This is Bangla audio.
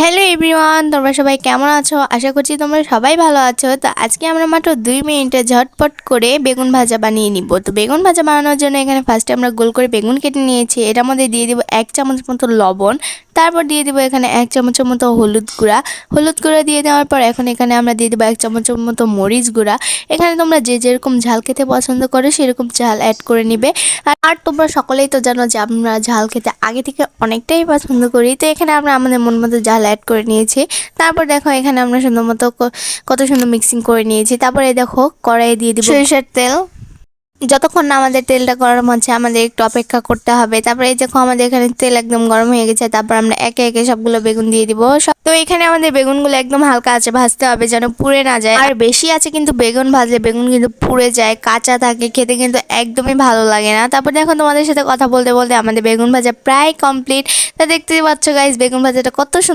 হ্যালো এভরিওয়ান, তোমরা সবাই কেমন আছো? আশা করছি তোমরা সবাই ভালো আছো। তো আজকে আমরা মাত্র 2 মিনিটে ঝটপট করে বেগুন ভাজা বানিয়ে নিব। তো বেগুন ভাজা বানানোর জন্য এখানে ফার্স্টে আমরা গোল করে বেগুন কেটে নিয়েছি। এটার মধ্যে দিয়ে দিব 1 চামচ মতো লবণ, তারপর দিয়ে দিব এখানে 1 চামচের মতো হলুদ গুঁড়া দিয়ে দেওয়ার পর এখন এখানে আমরা দিয়ে দেবো 1 চামচের মতো মরিচ গুঁড়া। এখানে তোমরা যে যেরকম ঝাল খেতে পছন্দ করো সেরকম ঝাল অ্যাড করে নিবে। আর তোমরা সকলেই তো জানো যে আমরা ঝাল খেতে আগে থেকে অনেকটাই পছন্দ করি। তো এখানে আমরা আমাদের মন মতো ঝাল অ্যাড করে নিয়েছি। তারপর দেখো এখানে আমরা সুন্দর মতো কত সুন্দর মিক্সিং করে নিয়েছি। তারপরে দেখো কড়াইয়ে দিয়ে দিব সরিষার তেল। যতক্ষণ না আমাদের তেলটা গরম হচ্ছে আমাদের একটু অপেক্ষা করতে হবে। তারপরে এই দেখো আমাদের এখানে তেল একদম গরম হয়ে গেছে। তারপর আমরা একে একে সবগুলো বেগুন দিয়ে দিব। তো এখানে আমাদের বেগুনগুলো একদম হালকা আছে ভাজতে হবে যেন পুড়ে না যায়। আর বেশি আছে কিন্তু বেগুন ভাজলে বেগুন কিন্তু পুড়ে যায়, কাঁচা থাকে, খেতে কিন্তু একদমই ভালো লাগে না। তারপর দেখো তোমাদের সাথে কথা বলতে বলতে আমাদের বেগুন ভাজা প্রায় কমপ্লিট। তা দেখতেই পাচ্ছ গাইস বেগুন ভাজাটা কত সুন্দর